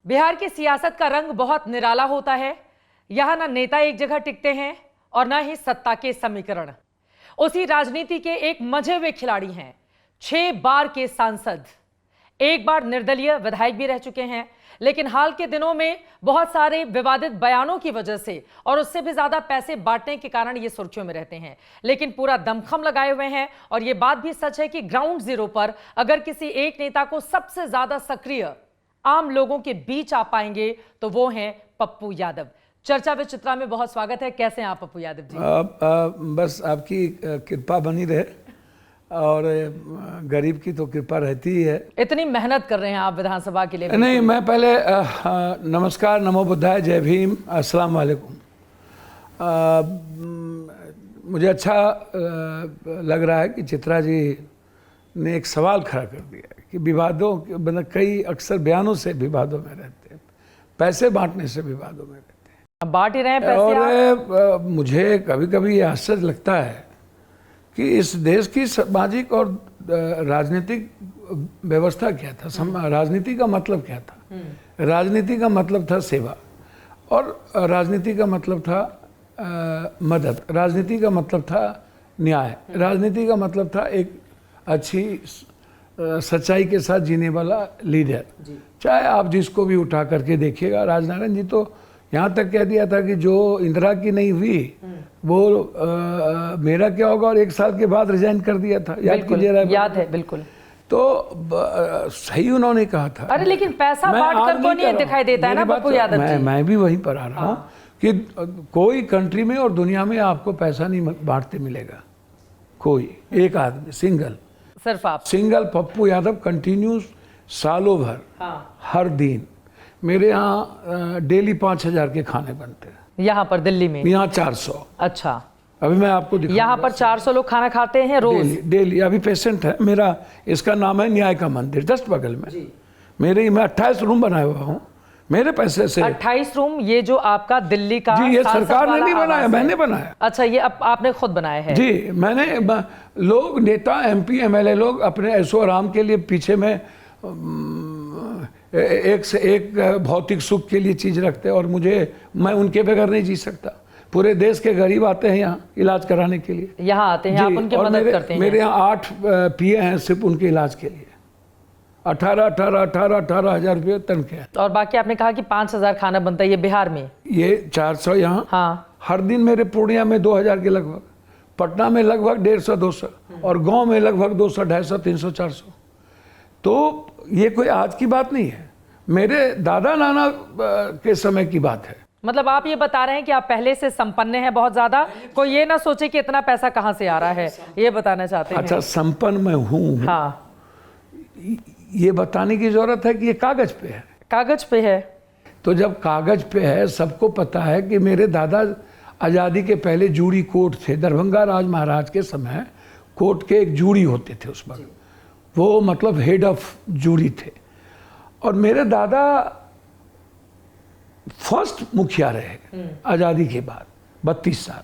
बिहार की सियासत का रंग बहुत निराला होता है। यहां ना नेता एक जगह टिकते हैं और ना ही सत्ता के समीकरण। उसी राजनीति के एक मंझे हुए खिलाड़ी हैं, 6 बार के सांसद, एक बार निर्दलीय विधायक भी रह चुके हैं, लेकिन हाल के दिनों में बहुत सारे विवादित बयानों की वजह से और उससे भी ज्यादा पैसे बांटने के कारण ये सुर्खियों में रहते हैं। लेकिन पूरा दमखम लगाए हुए हैं और ये बात भी सच है कि ग्राउंड जीरो पर अगर किसी एक नेता को सबसे ज्यादा सक्रिय आम लोगों के बीच आ पाएंगे तो वो हैं पप्पू यादव। चर्चा विद चित्रा में बहुत स्वागत है। कैसे हैं आप पप्पू यादव जी? बस आपकी कृपा बनी रहे और गरीब की तो कृपा रहती ही है। इतनी मेहनत कर रहे हैं आप विधानसभा के लिए। नहीं, मैं पहले नमस्कार, नमो बुद्धाय, जय भीम, अस्सलाम वालेकुम। मुझे अच्छा लग रहा है कि चित्रा जी ने एक सवाल खड़ा कर दिया कि विवादों, मतलब कई अक्सर बयानों से विवादों में रहते हैं, पैसे बांटने से विवादों में रहते हैं। अब बांट ही रहे हैं पैसे। और मुझे कभी कभी ये आश्चर्य लगता है कि इस देश की सामाजिक और राजनीतिक व्यवस्था क्या था। राजनीति का मतलब क्या था? राजनीति का मतलब था सेवा, और राजनीति का मतलब था मदद, राजनीति का मतलब था न्याय, राजनीति का मतलब था एक अच्छी सच्चाई के साथ जीने वाला लीडर। चाहे आप जिसको भी उठा करके देखिएगा, राजनारायण जी तो यहाँ तक कह दिया था कि जो इंदिरा की नहीं हुई वो मेरा क्या होगा, और 1 साल के बाद रिजाइन कर दिया था। याद कीजिए। याद है बिल्कुल। तो सही उन्होंने कहा था। अरे लेकिन पैसा बांटकर को नहीं दिखाई देता है ना पप्पू यादव जी। मैं भी वहीं पर आ रहा हूँ कि कोई कंट्री में और दुनिया में आपको पैसा नहीं बांटते मिलेगा। कोई एक आदमी सिर्फ आप सिंगल पप्पू यादव कंटिन्यूस सालों भर, हर दिन मेरे यहाँ डेली 5,000 के खाने बनते हैं। यहाँ पर दिल्ली में? यहाँ 400। अच्छा, अभी मैं आपको दिखाऊंगा। यहाँ पर 400 लोग खाना खाते हैं रोज? डेली। अभी पेशेंट है मेरा, इसका नाम है न्याय का मंदिर, जस्ट बगल में मेरे। मैं 28 रूम बनाया हुआ हूँ मेरे पैसे से। 28 रूम? ये जो आपका दिल्ली का? जी, ये सरकार ने नहीं बनाया, मैंने बनाया। अच्छा, ये आपने खुद बनाया है? जी, मैंने। लोग, नेता, MP, MLA लोग अपने ऐशो आराम के लिए पीछे में एक से एक भौतिक सुख के लिए चीज रखते हैं, और मैं उनके बगैर नहीं जी सकता। पूरे देश के गरीब आते हैं यहाँ इलाज कराने के लिए। यहाँ आते हैं, आप उनकी मदद करते हैं? मेरे यहाँ 8 PA हैं सिर्फ उनके इलाज के लिए। 18 हजार रुपये तनख्वाह। और बाकी आपने कहा कि 5,000 खाना बनता है, ये बिहार में? ये 400 यहाँ। हाँ। हर दिन मेरे पूर्णिया में 2,000 के लगभग, पटना में लगभग 150-200, और गांव में लगभग 200, 250, 300, 400। तो ये कोई आज की बात नहीं है, मेरे दादा नाना के समय की बात है। मतलब आप ये बता रहे हैं कि आप पहले से संपन्न हैं बहुत ज्यादा, कोई ये ना सोचे कि इतना पैसा कहाँ से आ रहा है, ये बताना चाहते हैं? अच्छा, संपन्न मैं हूँ। हाँ, ये बताने की जरूरत है कि ये कागज पे है। कागज पे है तो जब कागज पे है, सबको पता है कि मेरे दादा आज़ादी के पहले जूरी कोर्ट थे। दरभंगा राज महाराज के समय कोर्ट के एक जूरी होते थे उस वक्त, वो मतलब हेड ऑफ जूरी थे। और मेरे दादा फर्स्ट मुखिया रहे आज़ादी के बाद 32 साल।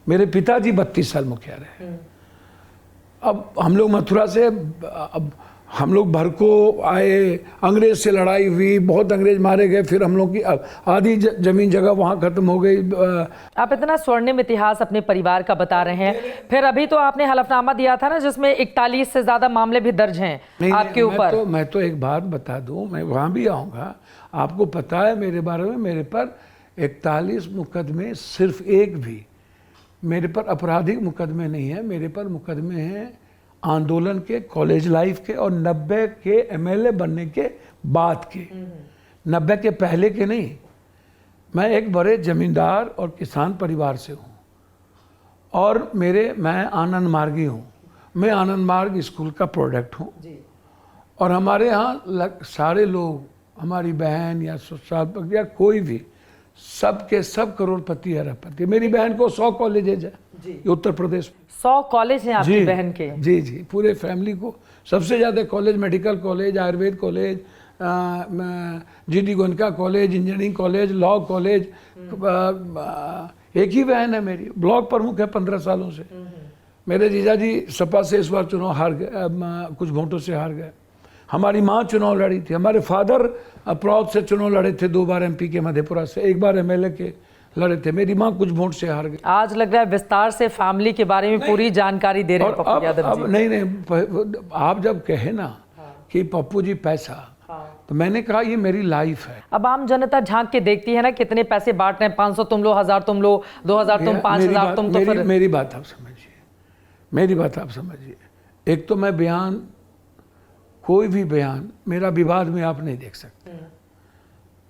मेरे पिताजी 32 साल मुखिया रहे। अब हम लोग मथुरा से, अब हम लोग भरको आए, अंग्रेज से लड़ाई हुई, बहुत अंग्रेज मारे गए, फिर हम लोग की आधी जमीन जगह वहाँ खत्म हो गई। आप इतना स्वर्णिम इतिहास अपने परिवार का बता रहे हैं, फिर अभी तो आपने हलफनामा दिया था ना जिसमें 41 से ज्यादा मामले भी दर्ज हैं आपके ऊपर। मैं तो एक बात बता दूं, मैं वहाँ भी आऊँगा। आपको पता है मेरे बारे में, मेरे पर 41 मुकदमे, सिर्फ एक भी मेरे पर आपराधिक मुकदमे नहीं है। मेरे पर मुकदमे हैं आंदोलन के, कॉलेज लाइफ के, और 90 के MLA बनने के बाद के। 90 के पहले के नहीं। मैं एक बड़े जमींदार और किसान परिवार से हूँ, और मैं आनंद मार्गी हूँ। मैं आनंद मार्ग स्कूल का प्रोडक्ट हूँ। और हमारे यहाँ सारे लोग, हमारी बहन या ससुराल या कोई भी, सब के सब करोड़पति, अरबपति। मेरी बहन को 100 कॉलेजेज है उत्तर प्रदेश में। 100 कॉलेज हैं आपकी बहन के? जी जी, पूरे फैमिली को सबसे ज़्यादा college, medical college, Ayurveda college, GD Goenka college, engineering college, law college. एक ही बहन है मेरी, ब्लॉक प्रमुख है 15 सालों से। मेरे जीजा जी सपा से इस बार चुनाव हार गए, कुछ वोटों से हार गए। हमारी माँ चुनाव लड़ी थी, हमारे फादर अप्रौध से चुनाव लड़े थे, 2 बार MP के मधेपुरा से, 1 बार MLA के लड़े थे, मेरी माँ कुछ वोट से हार गई। आज लग रहा है विस्तार से फैमिली के बारे में पूरी जानकारी दे रहे हैं पप्पू यादव जी। अब नहीं, आप जब कहे ना कि पप्पू जी पैसा, तो मैंने कहा ये मेरी लाइफ है। अब आम जनता झांक के देखती है ना कितने पैसे बांट रहे हैं, 500 तुम लो, 1000 तुम लो, 2000 तुम, 5000 तुम, तो फिर मेरी बात आप समझिए, मेरी बात आप समझिए। एक तो मैं बयान, कोई भी बयान मेरा विवाद में आप नहीं देख सकते,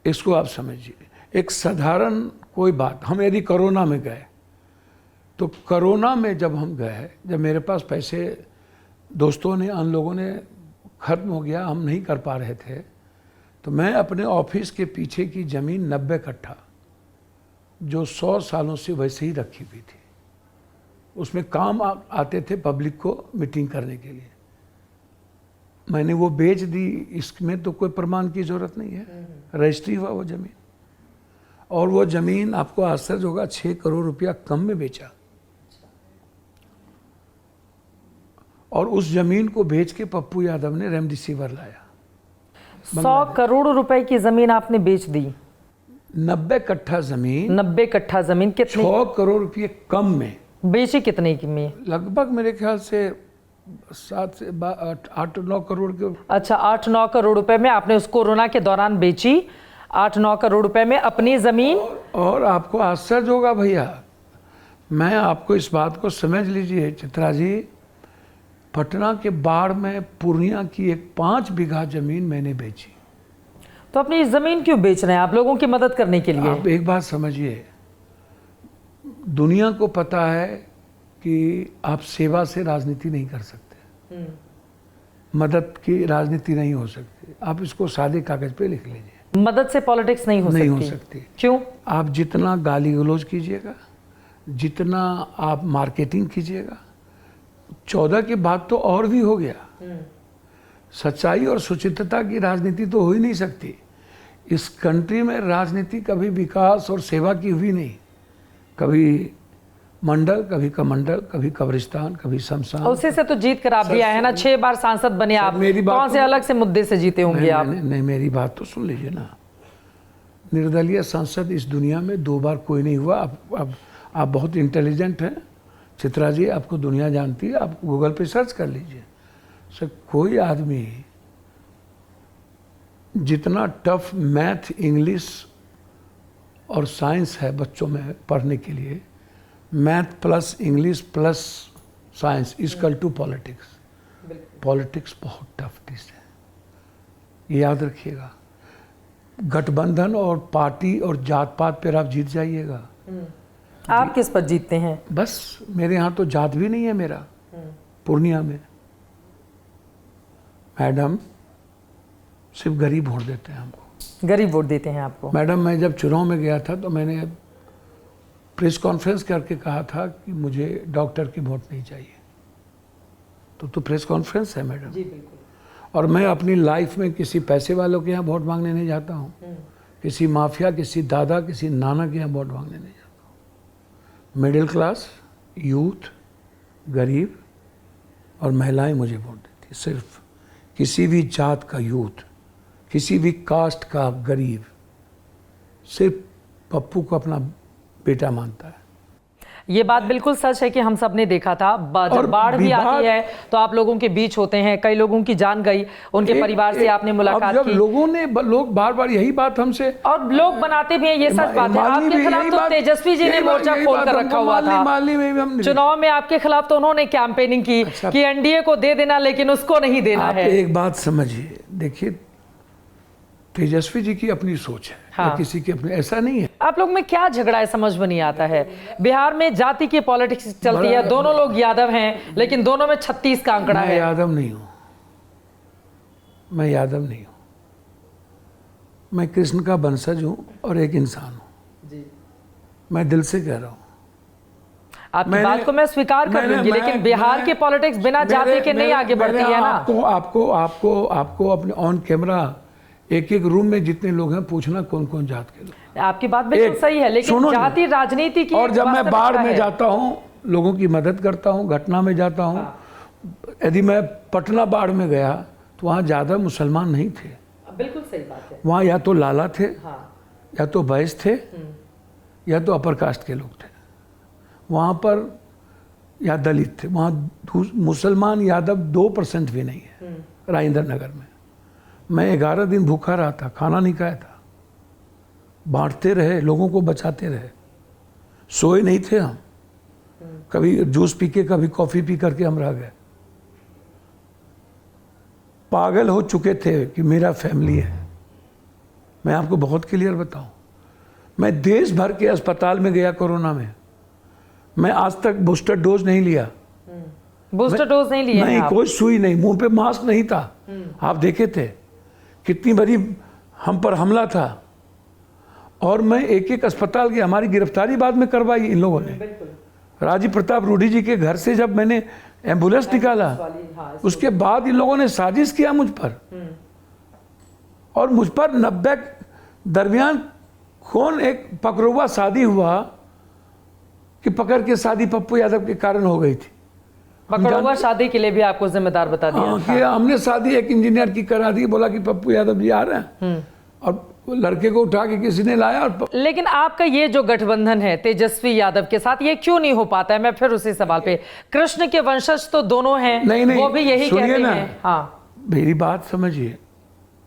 इसको आप समझिए। एक साधारण कोई बात, हम यदि कोरोना में गए, तो कोरोना में जब हम गए, जब मेरे पास पैसे दोस्तों ने, अन लोगों ने, खत्म हो गया, हम नहीं कर पा रहे थे, तो मैं अपने ऑफिस के पीछे की ज़मीन 90 कट्ठा, जो 100 सालों से वैसे ही रखी हुई थी, उसमें काम आते थे पब्लिक को मीटिंग करने के लिए, मैंने वो बेच दी। इसमें तो कोई प्रमाण की ज़रूरत नहीं है, रजिस्ट्री हुआ वो ज़मीन। और वो ज़मीन, आपको आश्चर्य होगा, 6 करोड़ रुपया कम में बेचा। और उस ज़मीन को बेच के पप्पू यादव ने रेमडेसिविर लाया। 100 करोड़ रुपए की जमीन आपने बेच दी। 90 कट्ठा ज़मीन, 90 कट्ठा जमीन कितनी? 6 करोड़ रुपये कम में बेची कितने की में? लगभग मेरे ख्याल से 7 से 8-9 करोड़ के। अच्छा, 8-9 करोड़ रुपए में आपने उस कोरोना के दौरान बेची, 8-9 करोड़ रुपए में अपनी जमीन। और आपको आश्चर्य होगा भैया, मैं आपको इस बात को समझ लीजिए चित्रा जी, पटना के बाढ़ में पूर्णिया की एक 5 बीघा जमीन मैंने बेची। तो अपनी जमीन क्यों बेच रहे हैं आप? लोगों की मदद करने के लिए? आप एक बात समझिए, दुनिया को पता है कि आप सेवा से राजनीति नहीं कर सकते, मदद की राजनीति नहीं हो सकती। आप इसको सादे कागज पे लिख लीजिए, मदद से पॉलिटिक्स नहीं हो सकती। क्यों? आप जितना गाली गलौज कीजिएगा, जितना आप मार्केटिंग कीजिएगा, 14 के बाद तो और भी हो गया। सच्चाई और सुचित्रता की राजनीति तो हो ही नहीं सकती। इस कंट्री में राजनीति कभी विकास और सेवा की हुई नहीं, कभी मंडल, कभी कमंडल, कभी कब्रिस्तान, कभी शमशान। उसी से तो जीत कर आप भी आए हैं ना, 6 बार सांसद बने आप। कौन से अलग से मुद्दे से जीते होंगे आप? नहीं, मेरी बात तो सुन लीजिए ना, निर्दलीय सांसद इस दुनिया में 2 बार कोई नहीं हुआ। आप बहुत इंटेलिजेंट हैं चित्रा जी, आपको दुनिया जानती है, आप गूगल पे सर्च कर लीजिए। सर, कोई आदमी जितना टफ मैथ, इंग्लिश और साइंस है बच्चों में पढ़ने के लिए, math plus English plus science equal to politics. Politics बहुत टफ डिश है, ये याद रखिएगा। गठबंधन और पार्टी और जात पात पर आप जीत जाइएगा। आप किस पर जीतते हैं? बस मेरे यहाँ तो जात भी नहीं है मेरा। पूर्णिया में मैडम सिर्फ गरीब वोट देते हैं हमको। गरीब वोट देते हैं आपको? मैडम, मैं जब चुनाव में गया था तो मैंने प्रेस कॉन्फ्रेंस करके कहा था कि मुझे डॉक्टर की वोट नहीं चाहिए। तो प्रेस कॉन्फ्रेंस है मैडम जी, बिल्कुल। और मैं अपनी लाइफ में किसी पैसे वालों के यहाँ वोट मांगने नहीं जाता हूँ, किसी माफिया, किसी दादा, किसी नाना के यहाँ वोट मांगने नहीं जाता हूँ। मिडिल क्लास, यूथ, गरीब और महिलाएं मुझे वोट देती। सिर्फ किसी भी जात का यूथ, किसी भी कास्ट का गरीब सिर्फ पप्पू को अपना बेटा मानता है। ये बात बिल्कुल सच है कि हम सब ने देखा था। जब बाढ़ भी आती है तो आप लोगों के बीच होते हैं, कई लोगों की जान गई, उनके परिवार से आपने मुलाकात की। लोग बार-बार यही बात हमसे, और लोग बनाते भी हैं, ये सच बात है। आपके खिलाफ तो तेजस्वी जी ने मोर्चा खोल कर रखा हुआ था। चुनाव में आपके खिलाफ तो उन्होंने कैंपेनिंग की कि एनडीए को दे देना, लेकिन उसको नहीं देना है। एक बात समझिए, देखिए तेजस्वी जी की अपनी सोच है, हाँ। किसी की अपनी, ऐसा नहीं है। आप लोग में क्या झगड़ा है समझ में नहीं आता है। बिहार में जाति की पॉलिटिक्स चलती है, दोनों लोग यादव हैं, लेकिन दोनों में 36 का आंकड़ा है। मैं यादव नहीं हूं, मैं यादव नहीं हूं, मैं कृष्ण का वंशज हूं और एक इंसान हूं। मैं दिल से कह रहा हूं। आपकी बात को मैं स्वीकार कर लूंगी, लेकिन बिहार की पॉलिटिक्स बिना जाति के नहीं आगे बढ़ती है ना। आपको अपने ऑन कैमरा एक रूम में जितने लोग हैं पूछना कौन कौन जात के लोग। आपकी बात बिल्कुल सही है, लेकिन जाति राजनीति की, और जब मैं बाढ़ में जाता हूं, लोगों की मदद करता हूं, घटना में जाता हूं। यदि मैं पटना बाढ़ में गया तो वहाँ ज़्यादा मुसलमान नहीं थे। बिल्कुल सही बात है। वहाँ या तो लाला थे, हाँ। या तो बैस थे, या तो अपर कास्ट के लोग थे। वहाँ पर या दलित थे। वहाँ मुसलमान यादव 2% भी नहीं है राजेंद्र नगर में। मैं 11 दिन भूखा रहा था, खाना नहीं खाया था, बांटते रहे, लोगों को बचाते रहे, सोए नहीं थे हम। कभी जूस पी के, कभी कॉफ़ी पी करके हम रह गए। पागल हो चुके थे कि मेरा फैमिली है। मैं आपको बहुत क्लियर बताऊं, मैं देश भर के अस्पताल में गया कोरोना में, मैं आज तक बूस्टर डोज नहीं लिया। बूस्टर डोज नहीं लिया? नहीं, कोई सुई नहीं, मुंह पे मास्क नहीं था। आप देखे थे कितनी बड़ी हम पर हमला था। और मैं एक एक अस्पताल की, हमारी गिरफ्तारी बाद में करवाई इन लोगों ने। राजीव प्रताप रूडी जी के घर से जब मैंने एम्बुलेंस निकाला, उसके बाद इन लोगों ने साजिश किया मुझ पर। और मुझ पर 90 दरमियान कौन एक पकड़ुआ शादी हुआ कि पकड़ के शादी पप्पू यादव के कारण हो गई थी। पकड़ुआ शादी के लिए भी आपको जिम्मेदार बता दिया था। कि हमने शादी एक इंजीनियर की करा दी, बोला कि पप्पू यादव जी आ रहे हैं, और लड़के को उठा के किसी ने लाया। और लेकिन आपका ये जो गठबंधन है तेजस्वी यादव के साथ, ये क्यों नहीं हो पाता है? मैं फिर उसी सवाल पे, कृष्ण के वंशज तो दोनों हैं, नहीं, वो भी यही कहते ना, हैं। हाँ, मेरी बात समझिए,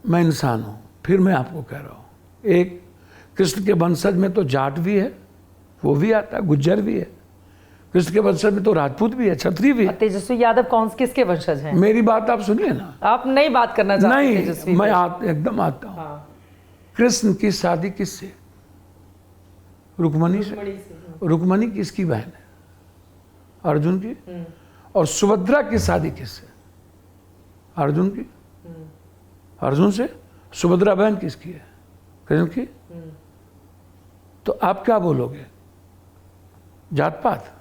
मैं इंसान हूँ, फिर मैं आपको कह रहा हूँ, एक कृष्ण के वंशज में तो जाट भी है, वो भी आता है, गुज्जर भी है। कृष्ण के वंशज में तो राजपूत भी है, क्षत्रिय भी है। तेजस्वी यादव कौन किसके वंशज हैं? मेरी बात आप सुनिए ना। आप नहीं बात करना चाहते? नहीं, मैं एकदम आता हूँ। हाँ। कृष्ण की शादी किससे? रुक्मणी से। रुक्मणी किसकी बहन है? अर्जुन की। और सुभद्रा की शादी किससे? अर्जुन की। अर्जुन से। सुभद्रा बहन किसकी है? कृष्ण की। तो आप क्या बोलोगे? जात पात?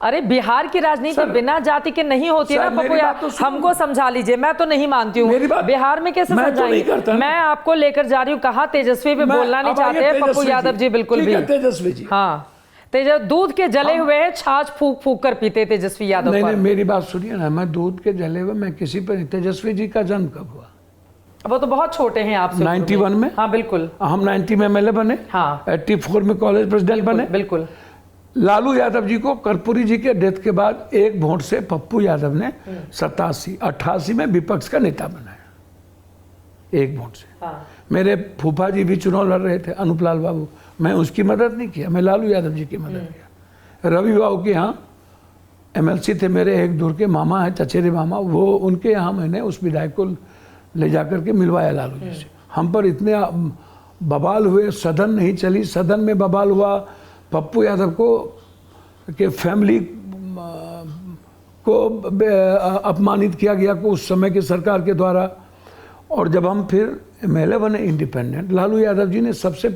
अरे बिहार की राजनीति बिना जाति के नहीं होती है ना पप्पू यादव, हमको समझा लीजिए। मैं तो नहीं मानती हूँ, बिहार में कैसे समझाएंगे? मैं आपको लेकर जा रही हूँ। कहा तेजस्वी भी बोलना नहीं चाहते हैं पप्पू यादव जी, बिल्कुल भी। तेजस्वी जी, हाँ, दूध के जले हुए छाछ फूक फूक कर पीते तेजस्वी यादव। नहीं, मेरी बात सुनिए ना, मैं दूध के जले हुए मैं किसी पर। तेजस्वी जी का जन्म कब हुआ? वो तो बहुत छोटे हैं आपसे। 91 में। हाँ बिल्कुल। हम 90 में MLA बने। हाँ। 84 में कॉलेज प्रेसिडेंट बने। बिल्कुल। लालू यादव जी को कर्पूरी जी के डेथ के बाद एक वोट से पप्पू यादव ने 88 में विपक्ष का नेता बनाया, एक वोट से। हाँ। मेरे फूफा जी भी चुनाव लड़ रहे थे, अनुपलाल बाबू, मैं उसकी मदद नहीं किया, मैं लालू यादव जी की मदद किया। रवि बाबू के यहाँ MLC थे, मेरे एक दूर के मामा है, चचेरे मामा, वो उनके यहाँ मैंने उस विधायक को ले जाकर के मिलवाया लालू जी से। हम पर इतने बवाल हुए, सदन नहीं चली, सदन में बवाल हुआ, पप्पू यादव को के फैमिली को अपमानित किया गया को उस समय की सरकार के द्वारा। और जब हम फिर MLA बने इंडिपेंडेंट, लालू यादव जी ने सबसे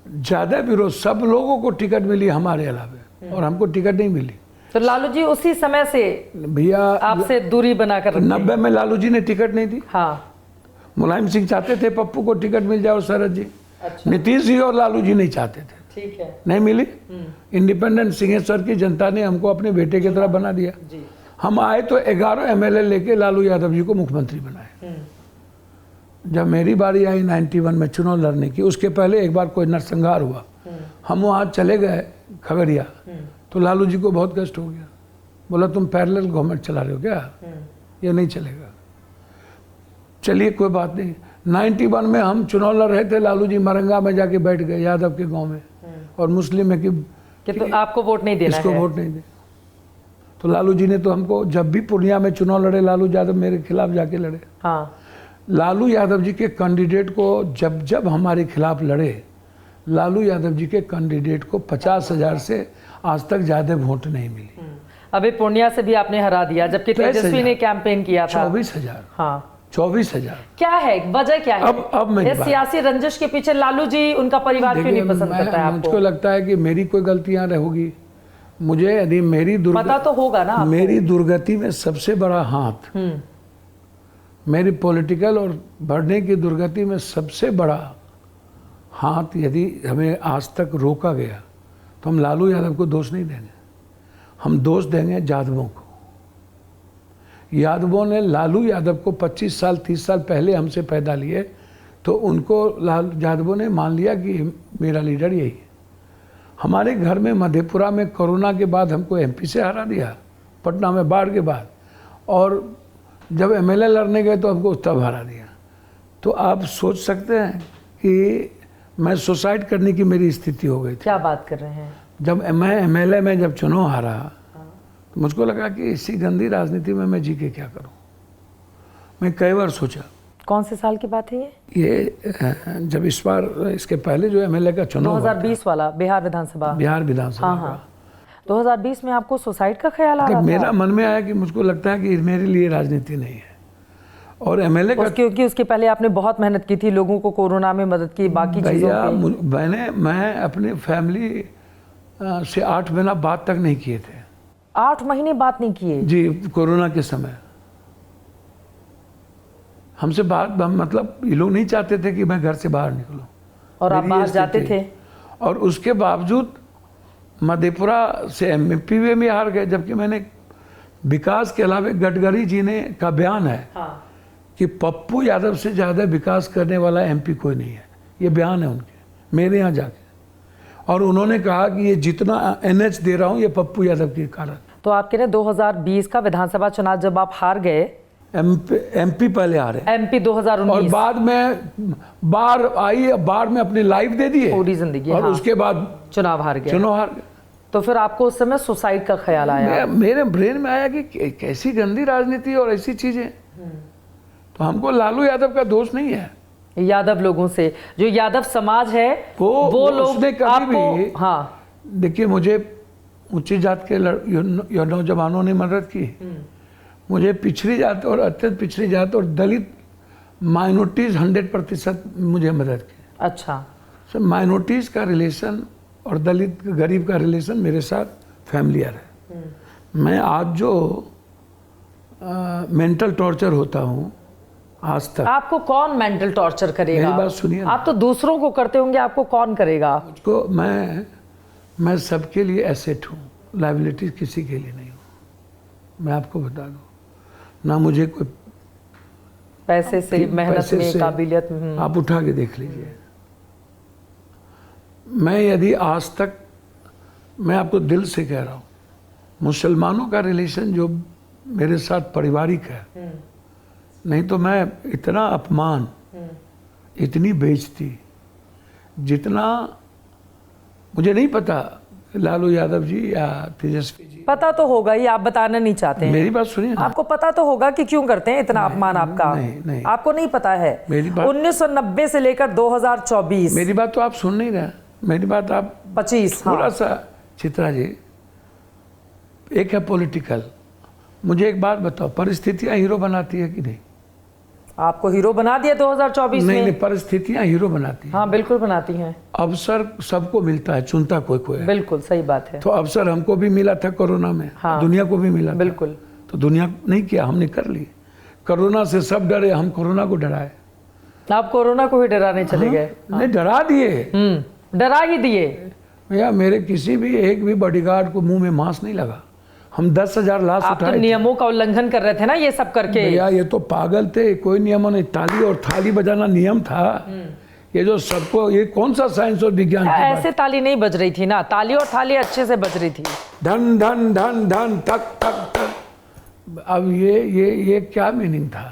ज़्यादा विरोध, सब लोगों को टिकट मिली हमारे अलावे, और हमको टिकट नहीं मिली। तो लालू जी उसी समय से भैया आपसे दूरी बनाकर 90 में लालू जी ने टिकट नहीं दी। हाँ। मुलायम सिंह चाहते थे पप्पू को टिकट मिल जाए, और शरद जी। अच्छा। नीतीश जी और लालू जी नहीं चाहते थे। ठीक है। नहीं मिली। इंडिपेंडेंट सिंहेश्वर की जनता ने हमको अपने बेटे की तरह बना दिया जी। हम आए तो 11 MLA लेके लालू यादव जी को मुख्यमंत्री बनाए। जब मेरी बारी आई 91 में चुनाव लड़ने की, उसके पहले एक बार कोई नरसंहार हुआ, हम वहाँ चले गए खगड़िया, तो लालू जी को बहुत कष्ट हो गया। बोला तुम पैरेलल गवर्नमेंट चला रहे हो क्या? ये नहीं चलेगा। चलिए कोई बात नहीं। 91 में हम चुनाव लड़ रहे थे, लालू जी मरंगा में जाके बैठ गए यादव के गांव में, और मुस्लिम है कि तो आपको वोट नहीं देना, इसको वोट नहीं दे। तो लालू जी ने तो हमको, जब भी पूर्णिया में चुनाव लड़े लालू यादव मेरे खिलाफ जाके लड़े। हाँ। लालू यादव जी के कैंडिडेट को जब हमारे खिलाफ लड़े, लालू यादव जी के कैंडिडेट को 50,000 से आज तक ज़्यादा वोट नहीं मिली। अभी पूर्णिया से भी आपने हरा दिया, जबकि तेजस्वी ने कैंपेन किया था। 24,000। हाँ, 24,000। क्या है वजह, क्या है? अब इस सियासी रंजिश के पीछे लालू जी, उनका परिवार क्यों नहीं पसंद करता है आपको? मुझको लगता है कि मेरी कोई गलतियां होगी, मुझे यदि मेरी पता तो होगा ना आपको। मेरी दुर्गति में सबसे बड़ा हाथ, मेरी पॉलिटिकल और बढ़ने की दुर्गति में सबसे बड़ा हाथ यदि हमें आज तक रोका गया, तो हम लालू यादव को दोष नहीं देंगे, हम दोष देंगे यादवों को। यादवों ने लालू यादव को 25 साल 30 साल पहले हमसे पैदा लिए, तो उनको लालू यादवों ने मान लिया कि मेरा लीडर यही है। हमारे घर में मधेपुरा में कोरोना के बाद हमको एमपी से हरा दिया, पटना में बाढ़ के बाद, और जब एमएलए लड़ने गए तो हमको तब हरा दिया। तो आप सोच सकते हैं कि मैं सुसाइड करने की मेरी स्थिति हो गई थी। क्या बात कर रहे हैं? जब मैं एमएलए में जब चुनाव हारा तो मुझको लगा कि इसी गंदी राजनीति में मैं जी के क्या करूं। मैं कई बार सोचा। कौन से साल की बात है ये जब इस बार इसके पहले जो एमएलए का चुनाव 2020 वाला बिहार विधानसभा। बिहार विधानसभा हाँ हाँ 2020 में आपको सुसाइड का ख्याल आ रहा था? मेरा मन में आया कि मुझको लगता है कि मेरे लिए राजनीति नहीं है। और एमएलए का क्योंकि उसके पहले आपने बहुत मेहनत की थी, लोगों को कोरोना में मदद की, बाकी चीजों पे मैं अपनी फैमिली से 8 महीना बात तक नहीं किए थे। 8 महीने बात नहीं किए जी, कोरोना के समय हमसे बात, मतलब ये लोग नहीं चाहते थे कि मैं घर से बाहर निकलूं। और आप बाहर जाते थे? और उसके बावजूद मधेपुरा से एमपी में हार गए, जबकि मैंने विकास के अलावे गडकरी जी ने का बयान है कि पप्पू यादव से ज़्यादा विकास करने वाला एमपी कोई नहीं है। ये बयान है उनके, मेरे यहाँ जाके। और उन्होंने कहा कि ये जितना एनएच दे रहा हूँ ये पप्पू यादव के कारण। तो आप कह रहे 2020 का विधानसभा चुनाव जब आप हार गए, एमपी पहले हारे, एमपी 2019, और बाद में बाढ़ आई, बाढ़ में अपनी लाइफ दे दिए पूरी जिंदगी, और उसके बाद चुनाव हार गए। तो फिर आपको उस समय सुसाइड का ख्याल आया? मेरे ब्रेन में आया कि कैसी गंदी राजनीति और ऐसी चीजें। तो हमको लालू यादव का दोष नहीं है, यादव लोगों से, जो यादव समाज है वो लोग कभी भी, हाँ देखिए मुझे ऊंची जात के नौजवानों ने मदद की, मुझे पिछड़ी जात और अत्यंत पिछड़ी जात और दलित माइनॉरिटीज 100% मुझे मदद की। अच्छा, सर माइनॉरिटीज का रिलेशन और दलित गरीब का रिलेशन मेरे साथ फैमिलियर है। मैं आज जो मेंटल टॉर्चर होता हूँ आज तक, आपको कौन मेंटल टॉर्चर करेगा? मेरी बात सुनिए। आप तो दूसरों को करते होंगे, आपको कौन करेगा? मुझको मैं सबके लिए एसेट हूँ, लाइबिलिटी किसी के लिए नहीं हूँ। मैं आपको बता दूँ, ना मुझे कोई पैसे से, मेहनत में, काबिलियत में, आप उठा के देख लीजिए। मैं यदि आज तक, मैं आपको दिल से कह रहा हूँ, मुसलमानों का रिलेशन जो मेरे साथ पारिवारिक है, नहीं तो मैं इतना अपमान, इतनी बेइज्जती, जितना मुझे नहीं पता लालू यादव जी या तेजस्वी जी, पता तो होगा ही, आप बताना नहीं चाहते हैं। मेरी बात सुनिए, आपको पता तो होगा कि क्यों करते हैं इतना अपमान आपका? नहीं, आपको नहीं पता है? मेरी बात 1990 से लेकर 2024, मेरी बात तो आप सुन नहीं रहे, मेरी बात आप 25, थोड़ा सा चित्रा जी, एक है पॉलिटिकल। मुझे एक बात बताओ, परिस्थितियां हीरो बनाती है कि नहीं? आपको हीरो बना दिया 2024 में? नहीं, परिस्थितियां हीरो बनाती हैं। हाँ बिल्कुल बनाती हैं। अवसर सबको मिलता है, चुनता कोई कोई है। बिल्कुल सही बात है। तो अवसर हमको भी मिला था कोरोना में, हाँ, दुनिया को भी मिला बिल्कुल था। तो दुनिया नहीं किया, हमने कर ली। कोरोना से सब डरे, हम कोरोना को डराए। आप कोरोना को ही डराने चले गए? नहीं, डरा दिए, डरा ही दिए। भैया मेरे किसी भी एक भी बॉडीगार्ड को मुंह में मांस नहीं लगा। हम 10,000 लाश आप तो उठाए। नियमों का उल्लंघन कर रहे थे ना ये सब करके? भैया ये तो पागल थे, कोई नियम नहीं। ताली और थाली बजाना नियम था। ये जो सबको, ये कौन सा साइंस और विज्ञान की बात? ऐसे ताली नहीं बज रही थी ना, ताली और थाली अच्छे से बज रही थी। धन धन धन धन तक तक तक। अब ये क्या मीनिंग था?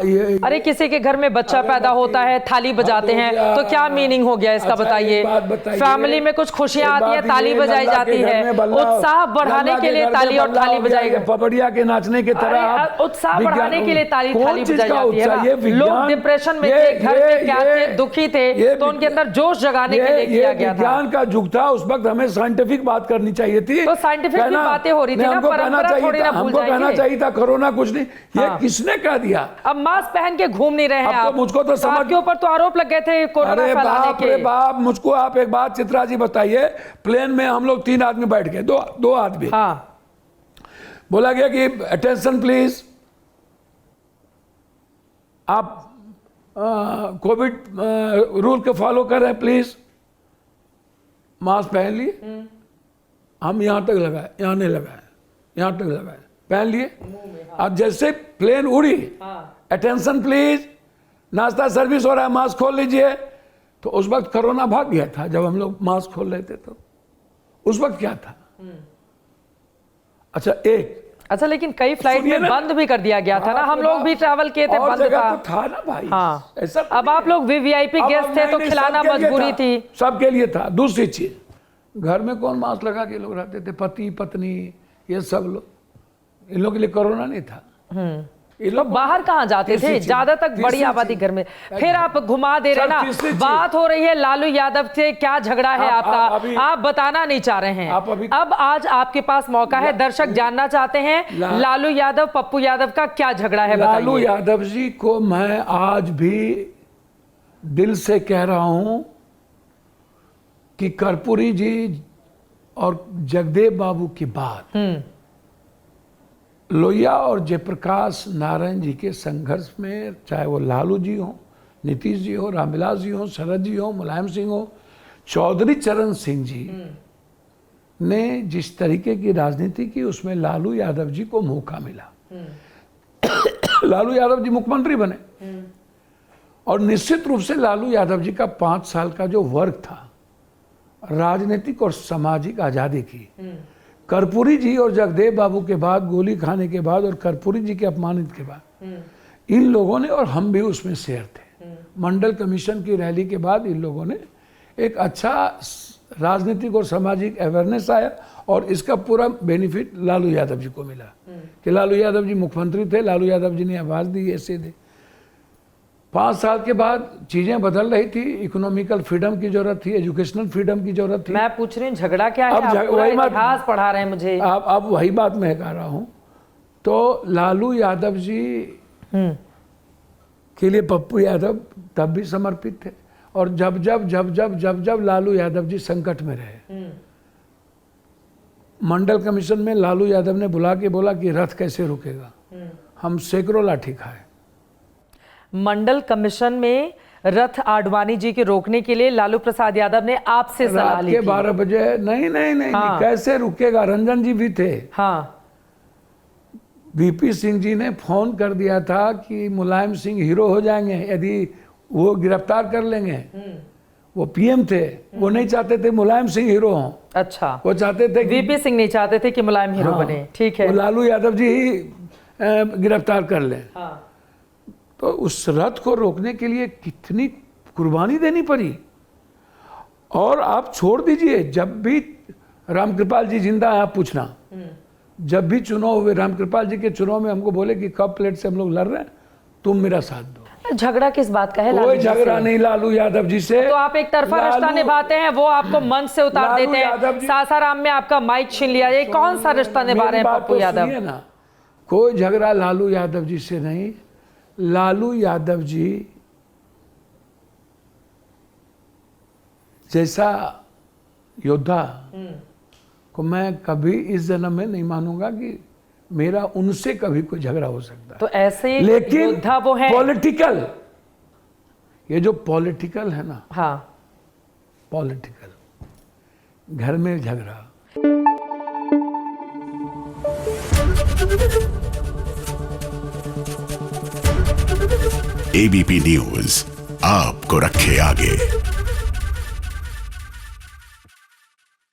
ये अरे किसी के घर में बच्चा पैदा होता है, थाली बजाते हैं, तो क्या मीनिंग हो गया इसका? अच्छा, बताइए। फैमिली में कुछ खुशियां आती है, ताली बजाई जाती है, उत्साह बढ़ाने के लिए ताली और थाली बजाई जाती है। पपड़िया के नाचने की तरह उत्साह बढ़ाने के लिए थाली बजाई जाती है। लोग डिप्रेशन में थे, घर में क्या थे, दुखी थे, तो उनके अंदर जोश जगाने के लिए किया गया था। विज्ञान का युग था, उस वक्त हमें साइंटिफिक बात करनी चाहिए थी। तो साइंटिफिक बातें हो रही थी ना, परंपरा थोड़ी ना भूल जाएंगे। चाहिए था कोरोना कुछ नहीं। ये किसने कह दिया? अब मास्क पहन के घूम नहीं रहे हैं आप। मुझको तो समझ के ऊपर तो आरोप लग गए थे कोरोना फैलाने के। अरे बाप, मुझको आप एक बात चित्रा जी बताइए, प्लेन में हम लोग 3 आदमी बैठ गए, दो आदमी। हाँ, बोला गया कि अटेंशन प्लीज, आप कोविड रूल के फॉलो कर रहे हैं, प्लीज मास्क पहन लिए। हम यहां तक लगाए, यहां नहीं लगाए, यहां तक लगाए। पहन लिए। अब जैसे प्लेन उड़ी, अटेंशन प्लीज, नाश्ता सर्विस हो रहा है, मास्क खोल लीजिए, तो उस वक्त कोरोना भाग गया था जब हम लोग मास्क खोल रहे थे। तो उस वक्त क्या था? अच्छा, लेकिन कई फ्लाइट में बंद भी कर दिया गया था ना, हम लोग भी ट्रैवल किए थे, बंद था। तो था ना भाई। हाँ, ऐसा अब आप लोग वीवीआईपी गेस्ट थे तो खिलाना मजबूरी थी, सबके लिए था। दूसरी चीज, घर में कौन मास्क लगा के लोग रहते थे? पति पत्नी, ये सब लोग, इन लोगों के लिए कोरोना नहीं था। ये लोग बाहर कहाँ जाते थे? ज्यादातर बड़ी आबादी घर में। फिर आप घुमा दे रहे ना, बात हो रही है लालू यादव से क्या झगड़ा है आपका, आप बताना नहीं चाह रहे हैं। अब आज आपके पास मौका है, दर्शक जानना चाहते हैं लालू यादव पप्पू यादव का क्या झगड़ा है, बताइए। लालू यादव जी को मैं आज भी दिल से कह रहा हूं कि कर्पूरी जी और जगदेव बाबू की बात लोहिया और जयप्रकाश नारायण जी के संघर्ष में, चाहे वो लालू जी हो, नीतीश जी हो, रामविलास जी हो, शरद जी हो, मुलायम सिंह हो, चौधरी चरण सिंह जी ने जिस तरीके की राजनीति की, उसमें लालू यादव जी को मौका मिला। लालू यादव जी मुख्यमंत्री बने और निश्चित रूप से लालू यादव जी का 5 साल का जो वर्क था राजनीतिक और सामाजिक आजादी की, कर्पूरी जी और जगदेव बाबू के बाद, गोली खाने के बाद और कर्पूरी जी के अपमानित के बाद, इन लोगों ने और हम भी उसमें शेयर थे। मंडल कमीशन की रैली के बाद इन लोगों ने एक अच्छा राजनीतिक और सामाजिक अवेयरनेस आया और इसका पूरा बेनिफिट लालू यादव जी को मिला कि लालू यादव जी मुख्यमंत्री थे, लालू यादव जी ने आवाज़ दी, ऐसे दी। 5 साल के बाद चीजें बदल रही थी, इकोनॉमिकल फ्रीडम की जरूरत थी, एजुकेशनल फ्रीडम की जरूरत थी। मैं पूछ रही हूँ झगड़ा क्या है, आप पूरा इतिहास पढ़ा रहे हैं मुझे। अब वही बात मैं कह रहा हूँ। तो लालू यादव जी के लिए पप्पू यादव तब भी समर्पित थे और जब लालू यादव जी संकट में रहे, मंडल कमीशन में लालू यादव ने बुला के बोला कि रथ कैसे रुकेगा, हम सैकड़ों लाठी खाए। मंडल कमीशन में रथ आडवाणी जी के रोकने के लिए लालू प्रसाद यादव ने आपसे सलाह ली थी। 12 बजे नहीं, हाँ। कैसे रुकेगा? रंजन जी भी थे। हाँ। वीपी सिंह जी ने फोन कर दिया था कि मुलायम सिंह हीरो हो जाएंगे यदि वो गिरफ्तार कर लेंगे। वो पीएम थे, वो नहीं चाहते थे मुलायम सिंह हीरो हों। अच्छा, वो चाहते थे वीपी सिंह नहीं चाहते थे कि मुलायम हीरो बने। ठीक है, वो लालू यादव जी ही गिरफ्तार कर लें। हाँ। तो उस रथ को रोकने के लिए कितनी कुर्बानी देनी पड़ी। और आप छोड़ दीजिए, जब भी रामकृपाल जी जिंदा है आप पूछना, जब भी चुनाव हुए रामकृपाल जी के चुनाव में हमको बोले कि कप प्लेट से हम लोग लड़ रहे हैं, तुम मेरा साथ दो। झगड़ा किस बात का है? कोई झगड़ा नहीं लालू यादव जी से। तो आप एक तरफा रिश्ता निभाते हैं, वो आपको मंच से उतार देते हैं। सासाराम में आपका माइक छीन लिया, ये कौन सा रिश्ता निभा रहे हैं पप्पू यादव? ना, कोई झगड़ा लालू यादव जी से नहीं। लालू यादव जी जैसा योद्धा को मैं कभी इस जन्म में नहीं मानूंगा कि मेरा उनसे कभी कोई झगड़ा हो सकता है। तो ऐसे लेकिन योद्धा वो है पॉलिटिकल, ये जो पॉलिटिकल है ना, हाँ, पॉलिटिकल घर में झगड़ा। एबीपी न्यूज आपको रखे आगे।